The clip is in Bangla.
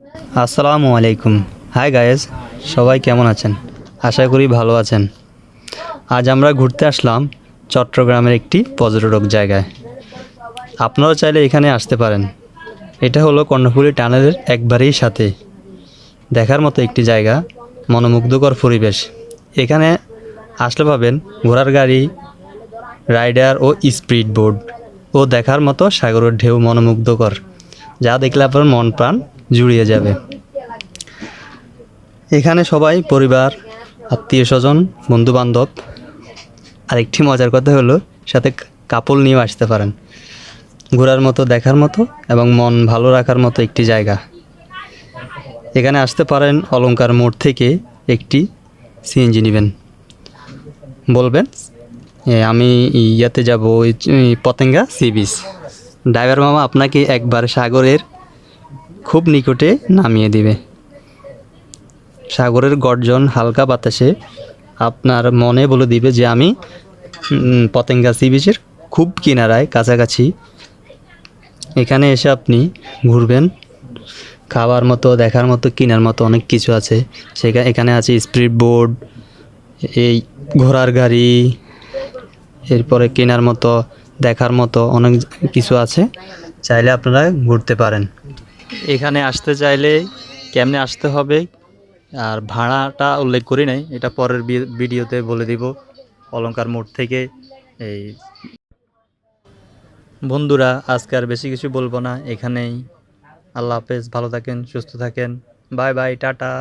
আসসালামু আলাইকুম। হাই গায়েস, সবাই কেমন আছেন? আশা করি ভালো আছেন। আজ আমরা ঘুরতে আসলাম চট্টগ্রামের একটি পর্যটক জায়গায়। আপনারাও চাইলে এখানে আসতে পারেন। এটা হলো কর্ণফুলী টানেলের একবারেই সাথে। দেখার মতো একটি জায়গা, মনোমুগ্ধকর পরিবেশ। এখানে আসলে পাবেন ঘোড়ার গাড়ি, রাইডার ও স্পিড বোট ও দেখার মতো সাগরের ঢেউ মনোমুগ্ধকর, যা দেখলে আপনার মন প্রাণ জুড়িয়ে যাবে। এখানে সবাই পরিবার, আত্মীয় স্বজন, বন্ধু বান্ধব। আরেকটি মজার কথা হলো সাথে কাপড় নিয়েও আসতে পারেন। ঘোরার মতো, দেখার মতো এবং মন ভালো রাখার মতো একটি জায়গা। এখানে আসতে পারেন অলংকার মোড় থেকে একটি সিএনজি নেবেন, বলবেন আমি ইয়াতে যাব পতেঙ্গা সি বিচ। ড্রাইভার মামা আপনাকে একবার সাগরের খুব নিকটে নামিয়ে দিবে। সাগরের গর্জন হালকা বাতাসে আপনার মনে বলে দিবে যে আমি পতেঙ্গা সি বিচের খুব কিনারায় কাছাকাছি। এখানে এসে আপনি ঘুরবেন, খাওয়ার মতো, দেখার মতো, কেনার মতো অনেক কিছু আছে। এখানে আছে স্পিড বোট, এই ঘোড়ার গাড়ি, এরপরে কেনার মতো, দেখার মতো অনেক কিছু আছে। চাইলে আপনারা ঘুরতে পারেন। এখানে আসতে চাইলে কেমনে আসতে হবে আর ভাড়াটা উল্লেখ করি নাই, এটা পরের ভিডিওতে বলে দিব। অলংকার মোড় থেকে এই বন্ধুরা, আজকে আর বেশি কিছু বলবো না, এখানেই। আল্লাহ হাফেজ, ভালো থাকেন, সুস্থ থাকেন, বাই বাই, টাটা।